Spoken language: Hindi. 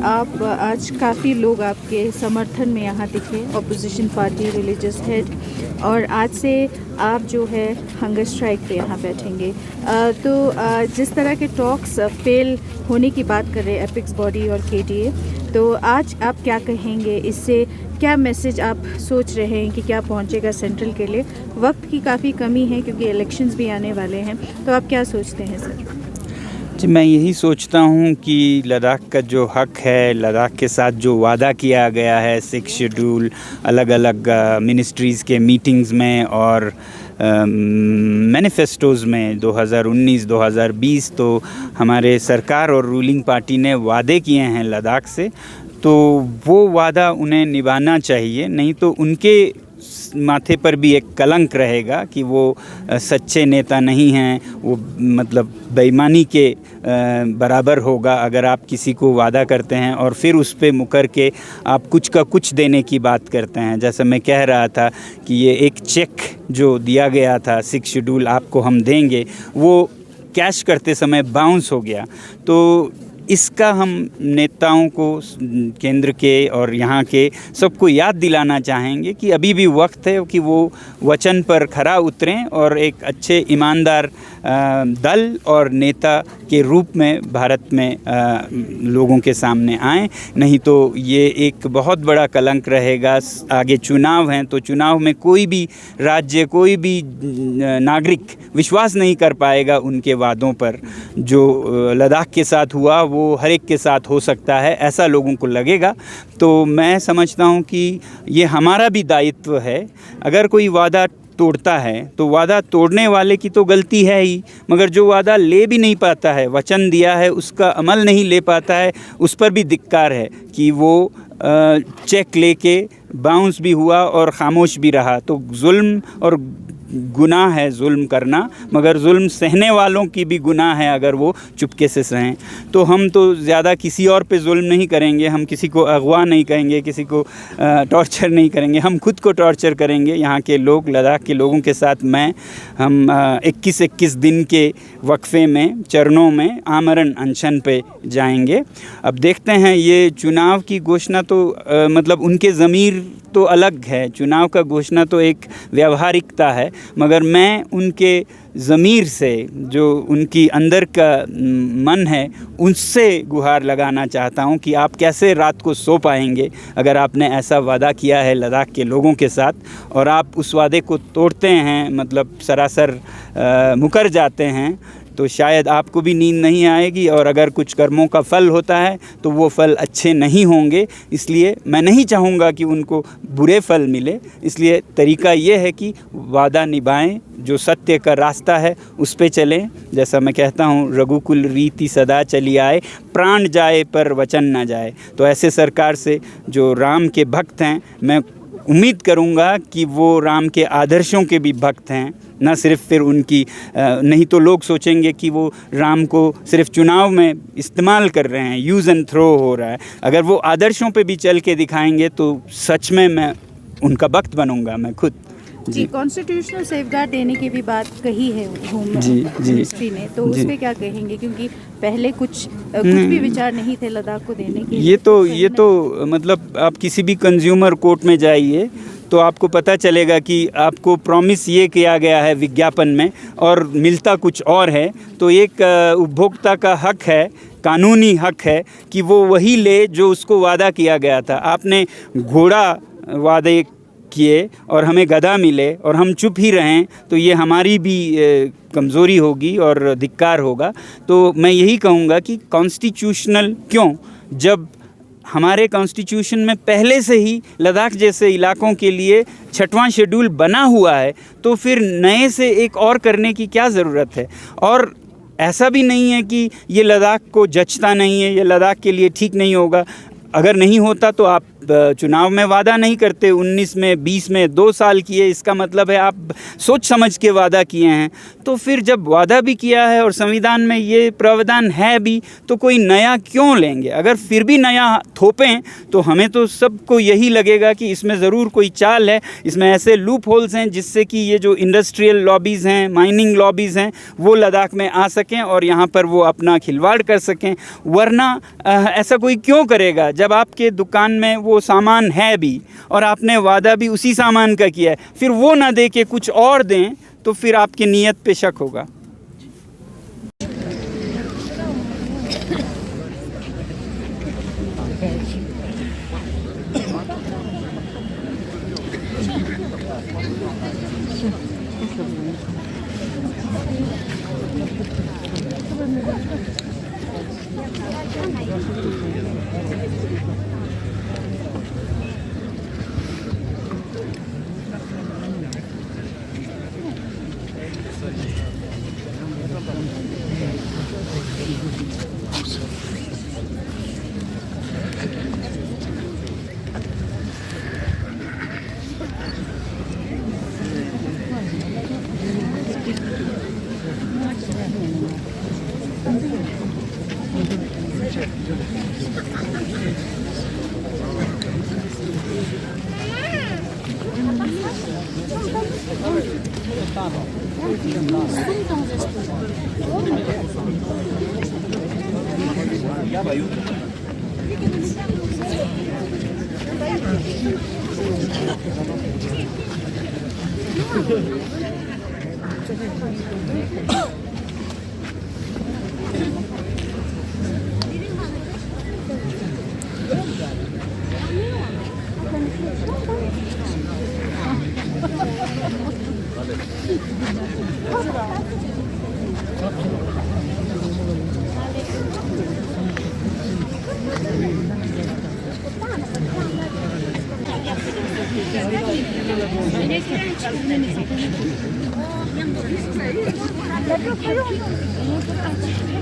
आप आज काफ़ी लोग आपके समर्थन में यहाँ दिखे, ऑपोजिशन पार्टी, रिलीजियस हेड, और आज से आप जो है हंगर स्ट्राइक पे यहाँ बैठेंगे। जिस तरह के टॉक्स फेल होने की बात कर रहे हैं एपिक्स बॉडी और केडीए, तो आज आप क्या कहेंगे? इससे क्या मैसेज आप सोच रहे हैं कि क्या पहुँचेगा सेंट्रल के लिए? वक्त की काफ़ी कमी है क्योंकि इलेक्शंस भी आने वाले हैं, तो आप क्या सोचते हैं सर? जी, मैं यही सोचता हूँ कि लद्दाख का जो हक है, लद्दाख के साथ जो वादा किया गया है 6 शेड्यूल अलग अलग मिनिस्ट्रीज़ के मीटिंग्स में और मैनिफेस्टोज़ में 2019-2020, तो हमारे सरकार और रूलिंग पार्टी ने वादे किए हैं लद्दाख से, तो वो वादा उन्हें निभाना चाहिए। नहीं तो उनके माथे पर भी एक कलंक रहेगा कि वो सच्चे नेता नहीं हैं। वो मतलब बेईमानी के बराबर होगा अगर आप किसी को वादा करते हैं और फिर उस पे मुकर के आप कुछ का कुछ देने की बात करते हैं। जैसा मैं कह रहा था कि ये एक चेक जो दिया गया था 6 शेड्यूल आपको हम देंगे, वो कैश करते समय बाउंस हो गया। तो इसका हम नेताओं को, केंद्र के और यहाँ के सबको याद दिलाना चाहेंगे कि अभी भी वक्त है कि वो वचन पर खरा उतरें और एक अच्छे ईमानदार दल और नेता के रूप में भारत में लोगों के सामने आएं। नहीं तो ये एक बहुत बड़ा कलंक रहेगा। आगे चुनाव हैं, तो चुनाव में कोई भी राज्य, कोई भी नागरिक विश्वास नहीं कर पाएगा उनके वादों पर। जो लद्दाख के साथ हुआ वो हर एक के साथ हो सकता है, ऐसा लोगों को लगेगा। तो मैं समझता हूँ कि ये हमारा भी दायित्व है। अगर कोई वादा तोड़ता है तो वादा तोड़ने वाले की तो गलती है ही, मगर जो वादा ले भी नहीं पाता है, वचन दिया है उसका अमल नहीं ले पाता है, उस पर भी धिक्कार है कि वो चेक लेके बाउंस भी हुआ और ख़ामोश भी रहा। तो जुल्म और गुनाह है जुल्म करना, मगर जुल्म सहने वालों की भी गुनाह है अगर वो चुपके से सहें। तो हम तो ज़्यादा किसी और पे जुल्म नहीं करेंगे, हम किसी को अगवा नहीं करेंगे, किसी को टॉर्चर नहीं करेंगे, हम खुद को टॉर्चर करेंगे। यहाँ के लोग, लद्दाख के लोगों के साथ हम 21 दिन के वक्फे में, चरणों में आमरण अनशन पे जाएंगे। अब देखते हैं, ये चुनाव की घोषणा तो मतलब उनके ज़मीर तो अलग है, चुनाव का घोषणा तो एक व्यावहारिकता है, मगर मैं उनके ज़मीर से, जो उनकी अंदर का मन है, उनसे गुहार लगाना चाहता हूं कि आप कैसे रात को सो पाएंगे अगर आपने ऐसा वादा किया है लद्दाख के लोगों के साथ और आप उस वादे को तोड़ते हैं, मतलब सरासर मुकर जाते हैं, तो शायद आपको भी नींद नहीं आएगी। और अगर कुछ कर्मों का फल होता है तो वो फल अच्छे नहीं होंगे। इसलिए मैं नहीं चाहूँगा कि उनको बुरे फल मिले। इसलिए तरीका ये है कि वादा निभाएं, जो सत्य का रास्ता है उस पे चलें। जैसा मैं कहता हूँ, रघुकुल रीति सदा चली आए, प्राण जाए पर वचन ना जाए। तो ऐसे सरकार से जो राम के भक्त हैं, मैं उम्मीद करूँगा कि वो राम के आदर्शों के भी भक्त हैं, ना सिर्फ फिर उनकी। नहीं तो लोग सोचेंगे कि वो राम को सिर्फ चुनाव में इस्तेमाल कर रहे हैं, यूज़ एंड थ्रो हो रहा है। अगर वो आदर्शों पे भी चल के दिखाएंगे तो सच में मैं उनका भक्त बनूंगा, मैं खुद। जी, कॉन्स्टिट्यूशनल सेफगार्ड देने की भी बात कही है होम मिनिस्ट्री ने, तो उस पर क्या कहेंगे? क्योंकि पहले कुछ भी विचार नहीं थे लद्दाख को देने के। ये तो मतलब आप किसी भी कंज्यूमर कोर्ट में जाइए तो आपको पता चलेगा कि आपको प्रॉमिस ये किया गया है विज्ञापन में और मिलता कुछ और है। तो एक उपभोक्ता का हक है, कानूनी हक है कि वो वही ले जो उसको वादा किया गया था। आपने घोड़ा वादे किए और हमें गधा मिले और हम चुप ही रहें, तो ये हमारी भी कमज़ोरी होगी और धिक्कार होगा। तो मैं यही कहूँगा कि कॉन्स्टिट्यूशनल क्यों, जब हमारे कॉन्स्टिट्यूशन में पहले से ही लद्दाख जैसे इलाकों के लिए 6वां शेड्यूल बना हुआ है, तो फिर नए से एक और करने की क्या ज़रूरत है? और ऐसा भी नहीं है कि ये लद्दाख को जचता नहीं है, ये लद्दाख के लिए ठीक नहीं होगा। अगर नहीं होता तो आप चुनाव में वादा नहीं करते, 19 में 20 में 2 साल किए, इसका मतलब है आप सोच समझ के वादा किए हैं। तो फिर जब वादा भी किया है और संविधान में ये प्रावधान है भी, तो कोई नया क्यों लेंगे? अगर फिर भी नया थोपें तो हमें तो सबको यही लगेगा कि इसमें ज़रूर कोई चाल है, इसमें ऐसे लूप होल्स हैं जिससे कि ये जो इंडस्ट्रियल लॉबीज़ हैं, माइनिंग लॉबीज़ हैं, वो लद्दाख में आ सकें और यहाँ पर वो अपना खिलवाड़ कर सकें। वरना ऐसा कोई क्यों करेगा जब आपके दुकान में वो सामान है भी और आपने वादा भी उसी सामान का किया है, फिर वो ना दे के कुछ और दें तो फिर आपकी नीयत पे शक होगा। 어, 그냥 뭐 있어요.